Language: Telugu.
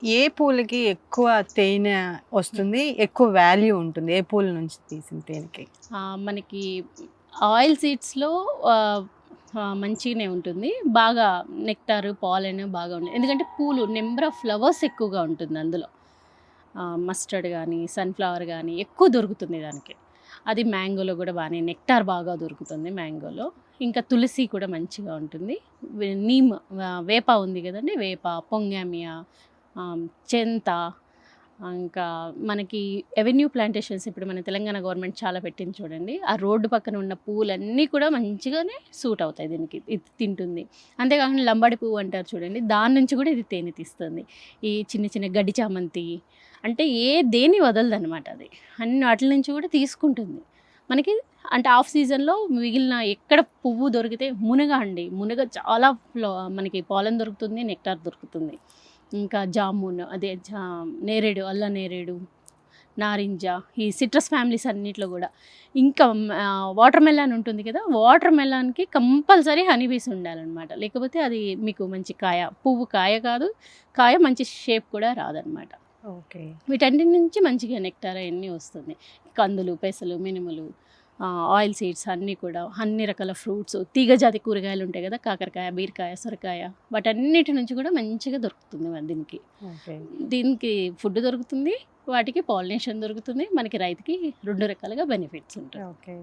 ఏ పూలకి ఎక్కువ తేనె వస్తుంది? ఎక్కువ వాల్యూ ఉంటుంది? ఏ పూల నుంచి తీసిన తేనెకి? మనకి ఆయిల్ సీడ్స్‌లో ఆహ్, మంచిగానే ఉంటుంది. బాగా నెక్టార్, పాలెన్ బాగా ఉంటుంది. ఎందుకంటే పూలు నంబర్ ఆఫ్ ఫ్లవర్స్ ఎక్కువగా ఉంటుంది అందులో. మస్టర్డ్ గానీ, సన్‌ఫ్లవర్ గానీ ఎక్కువ దొరుకుతుంది దానికి. అది మ్యాంగోలో గూడా బానే నెక్టార్ బాగా దొరుకుతుంది మ్యాంగోలో. ఇంకా తులసి కూడా మంచిగా ఉంటుంది. నీమ్ వేప ఉంది గదండీ! వేప, పొంగామియా, చింత, ఇంకా మనకి ఎవెన్యూ ప్లాంటేషన్స్ ఇప్పుడు మన తెలంగాణ గవర్నమెంట్ చాలా పెట్టింది చూడండి. ఆ రోడ్డు పక్కన ఉన్న పువ్వులన్నీ కూడా మంచిగానే సూట్ అవుతాయి దీనికి. ఇది తింటుంది. అంతేకాకుండా లంబాడి పువ్వు అంటారు చూడండి. దాని నుంచి కూడా ఇది తేనె తీస్తుంది. ఈ చిన్న చిన్న గడ్డి చామంతి అంటే దేన్ని వదలదనమాట అది. అన్ని వాటిల నుంచి కూడా తీసుకుంటుంది. మనకి అంటే ఆఫ్ సీజన్‌లో మిగిలిన ఎక్కడ పువ్వు దొరికితే మునగ అండి. మునగ చాలా మనకి పాలెన్ దొరుకుతుంది, నెక్టార్ దొరుకుతుంది. ఇంకా జామున్ అదే నేరేడు, అల్ల నేరేడు, నారింజ, ఈ సిట్రస్ ఫ్యామిలీస్ అన్నిట్లో గూడా. ఇంకా వాటర్ మెలన్ ఉంటుంది కదా! వాటర్ మెలన్‌కి కంపల్సరీ హనీ బీస్ ఉండాలనమాట. లేకపోతే అది మీకు మంచి కాయ, పువ్వు కాయ కాదు, కాయ మంచి షేప్ కూడా రాదనమాట. ఓకే. వీటన్నిటి నుంచి మంచిగా నెక్టార్ అయన్నీ వస్తుంది. కందులు, పెసలు, మినుములు, ఆయిల్ సీడ్స్ అన్నీ కూడా, అన్ని రకాల ఫ్రూట్స్, తీగజాతి కూరగాయలు ఉంటాయి కదా! కాకరకాయ, బీరకాయ, సొరకాయ వాటన్నిటి నుంచి కూడా మంచిగా దొరుకుతుంది మరి దీనికి. ఓకే. దీనికి ఫుడ్ దొరుకుతుంది. వాటికి పాలినేషన్ దొరుకుతుంది. మనకి రైతుకి 2 రకాలుగా బెనిఫిట్స్ ఉంటాయి. ఓకే.